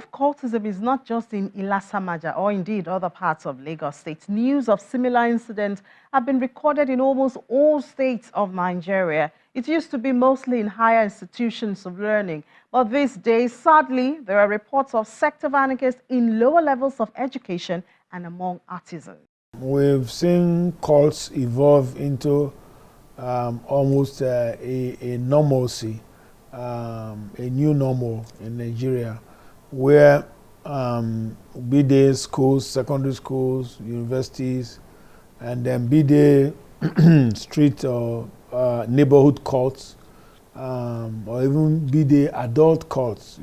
of cultism is not just in Ilasamaja or indeed other parts of Lagos State. News of similar incidents have been recorded in almost all states of Nigeria. It used to be mostly in higher institutions of learning, but these days, sadly, there are reports of sect of anarchists in lower levels of education and among artisans. We've seen cults evolve into almost a normalcy, a new normal in Nigeria, where be they schools, secondary schools, universities, and then be they street or neighborhood cults, or even be they adult cults,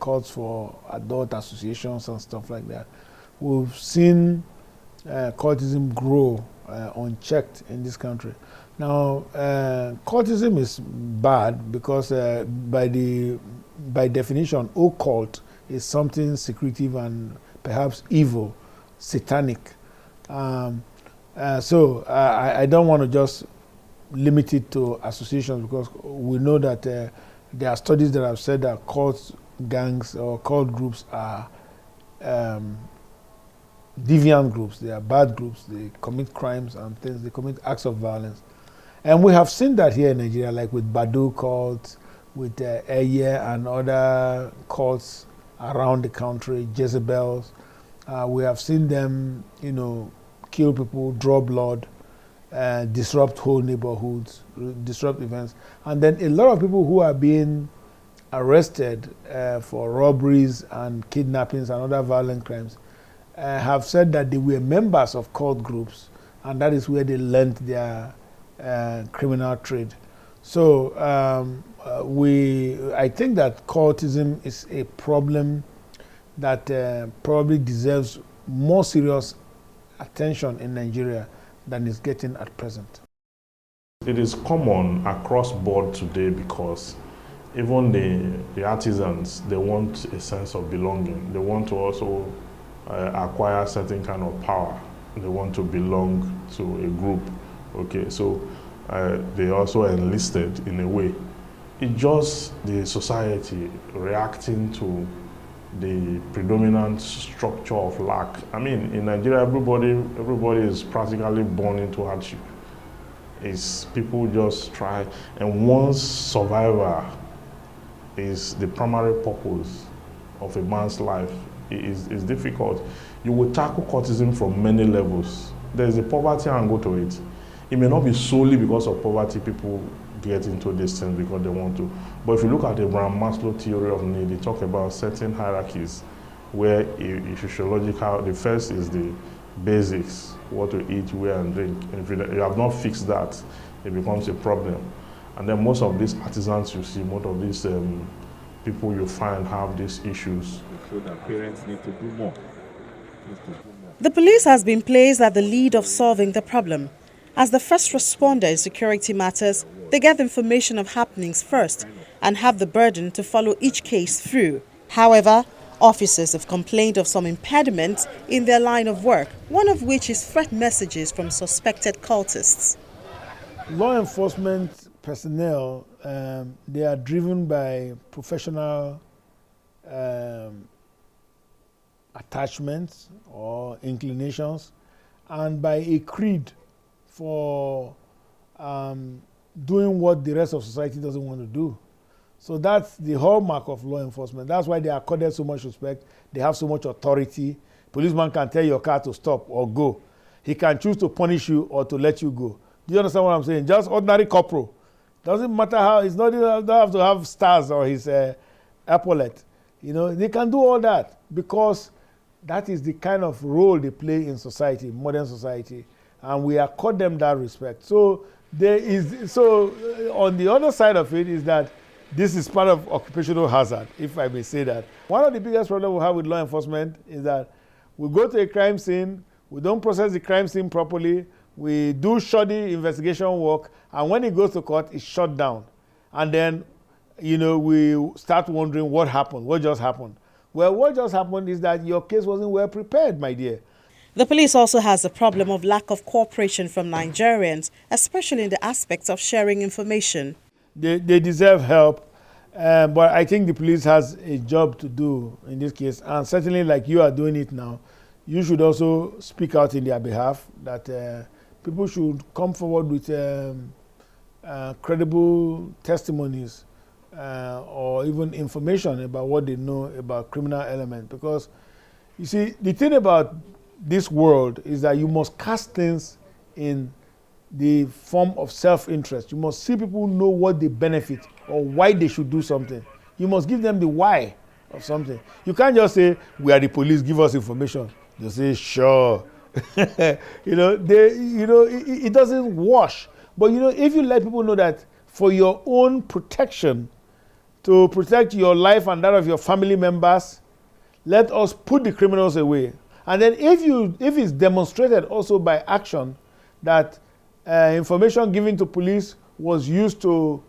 cults for adult associations and stuff like that. We've seen cultism grow unchecked in this country. Now, cultism is bad because by definition, occult is something secretive and perhaps evil, satanic. So I don't want to just limit it to associations, because we know that there are studies that have said that cult gangs or cult groups are deviant groups. They are bad groups. They commit crimes and things. They commit acts of violence. And we have seen that here in Nigeria, like with Badu cults, with Eye and other cults around the country, Jezebels. We have seen them, kill people, draw blood, disrupt whole neighborhoods, disrupt events. And then a lot of people who are being arrested for robberies and kidnappings and other violent crimes have said that they were members of cult groups, and that is where they learned their criminal trade. So I think that cultism is a problem that probably deserves more serious attention in Nigeria than it's getting at present. It is common across board today, because even the artisans, they want a sense of belonging. They want to also acquire certain kind of power. They want to belong to a group. Okay, so they also enlisted in a way. It's just the society reacting to the predominant structure of lack. I mean, in Nigeria, everybody is practically born into hardship. It's people just try, and once survival is the primary purpose of a man's life, is difficult. You will tackle cultism from many levels. There's a poverty angle to it. It may not be solely because of poverty people get into these things because they want to. But if you look at the Abraham Maslow theory of need, they talk about certain hierarchies where a physiological, the first is the basics, what to eat, wear, and drink. And if you have not fixed that, it becomes a problem. And then most of these artisans you see, most of these people you find have these issues. So that parents need to do more. The police has been placed at the lead of solving the problem. As the first responder in security matters, they get information of happenings first and have the burden to follow each case through. However, officers have complained of some impediments in their line of work, one of which is threat messages from suspected cultists. Law enforcement personnel, they are driven by professional attachments or inclinations, and by a creed for doing what the rest of society doesn't want to do. So that's the hallmark of law enforcement. That's why they are accorded so much respect. They have so much authority. Policeman can tell your car to stop or go. He can choose to punish you or to let you go. Do you understand what I'm saying? Just ordinary corporal. Doesn't matter how, it's not, you don't have to have stars or his epaulet. They can do all that because that is the kind of role they play in society, modern society, and we accord them that respect. So on the other side of it is that this is part of occupational hazard, if I may say that. One of the biggest problems we have with law enforcement is that we go to a crime scene, we don't process the crime scene properly, we do shoddy investigation work, and when it goes to court, it's shut down. And then, we start wondering what happened, what just happened. Well, what just happened is that your case wasn't well prepared, my dear. The police also has the problem of lack of cooperation from Nigerians, especially in the aspects of sharing information. They deserve help. But I think the police has a job to do in this case, and certainly like you are doing it now, you should also speak out in their behalf that people should come forward with credible testimonies or even information about what they know about criminal element. Because you see, the thing about this world is that you must cast things in the form of self-interest. You must see people know what they benefit or why they should do something. You must give them the why of something. You can't just say, we are the police, give us information. They say, sure. It doesn't wash. But if you let people know that for your own protection, to protect your life and that of your family members, let us put the criminals away. And then if it's demonstrated also by action that information given to police was used to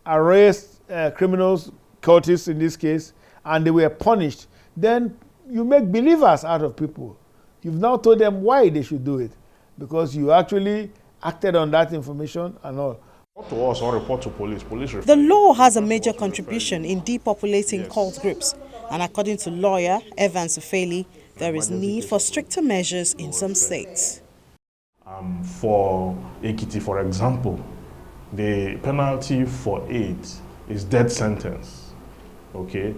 arrest criminals, cultists in this case, and they were punished, then you make believers out of people. You've now told them why they should do it, because you actually acted on that information and all. Report to us or report to police. The law has a major contribution in depopulating cult groups, and according to lawyer Evans Ofeli, there is need for stricter measures in some states. For Ekiti, for example, the penalty for it is death sentence, okay?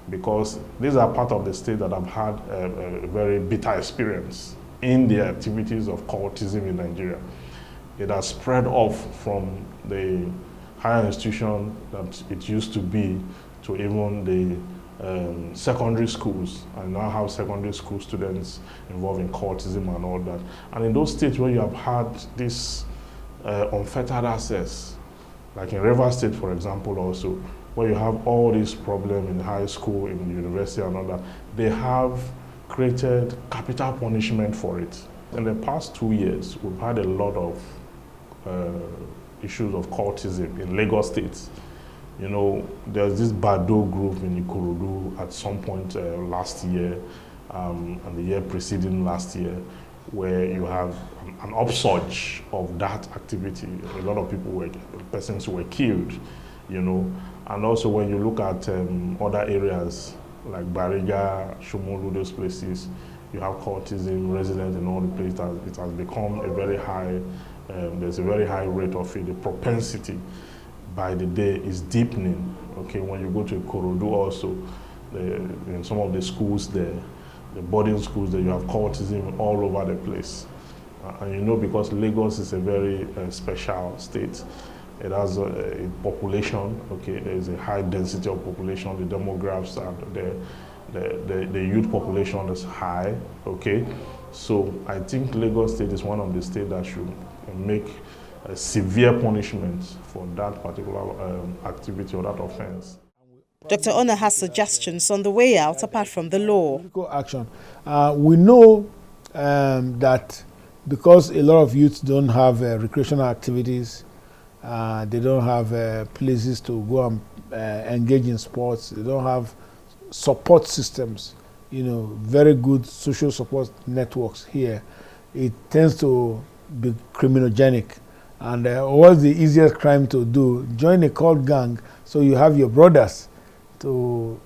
Because these are part of the state that have had a very bitter experience in the activities of cultism in Nigeria. It has spread off from the higher institution that it used to be to even the secondary schools, and now have secondary school students involved in cultism and all that. And in those states where you have had this unfettered access, like in Rivers State, for example, also, where you have all these problems in high school, in university and all that, they have created capital punishment for it. In the past 2 years, we've had a lot of issues of cultism in Lagos State. There's this Bado group in Ikorodu at some point last year and the year preceding last year, where you have an upsurge of that activity. A lot of persons were killed, And also when you look at other areas like Bariga, Shomolu, those places, you have cultism resident in all the places. It has become a very high, there's a very high rate of it. The propensity by the day is deepening. Okay, when you go to Ikorodu also, in some of the schools there, the boarding schools there, you have cultism all over the place. And because Lagos is a very special state, it has a population, okay, there's a high density of population, the demographics are there, the youth population is high, okay? So I think Lagos State is one of the states that should make severe punishments for that particular activity or that offense. Dr. Ona has suggestions on the way out apart from the law. Political action. We know that because a lot of youths don't have recreational activities, they don't have places to go and engage in sports, they don't have support systems, very good social support networks here, it tends to be criminogenic. And what's the easiest crime to do? Join a cult gang, so you have your brothers to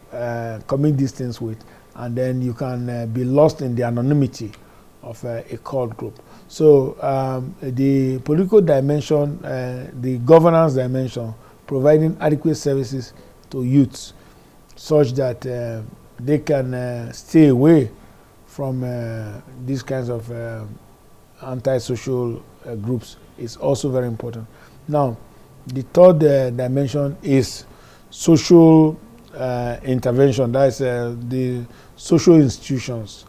commit these things with, and then you can be lost in the anonymity of a cult group. So the political dimension, the governance dimension, providing adequate services to youths such that they can stay away from these kinds of antisocial groups is also very important. Now, the third dimension is social intervention. That is the social institutions.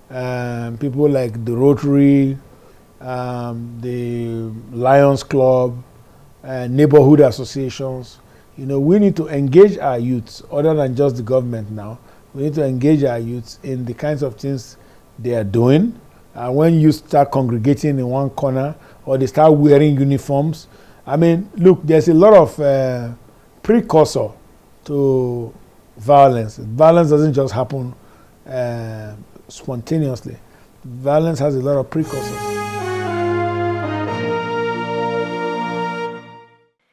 People like the Rotary, the Lions Club, neighborhood associations. We need to engage our youths, other than just the government now. We need to engage our youths in the kinds of things they are doing. When you start congregating in one corner, or they start wearing uniforms, look, there's a lot of precursor to violence. Violence doesn't just happen spontaneously. Violence has a lot of precursors.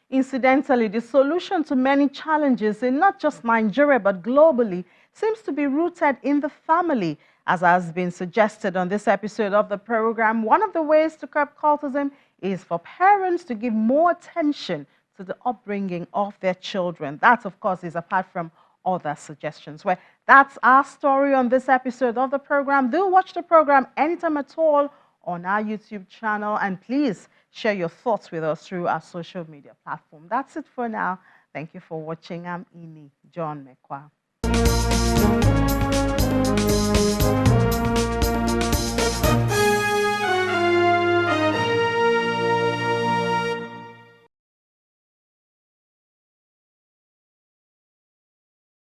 In Incidentally, the solution to many challenges in not just Nigeria but globally seems to be rooted in the family. As has been suggested on this episode of the program, one of the ways to curb cultism is for parents to give more attention to the upbringing of their children. That, of course, is apart from other suggestions. Well, that's our story on this episode of the program. Do watch the program anytime at all on our YouTube channel, and please share your thoughts with us through our social media platform. That's it for now. Thank you for watching. I'm Ini John Mekwa.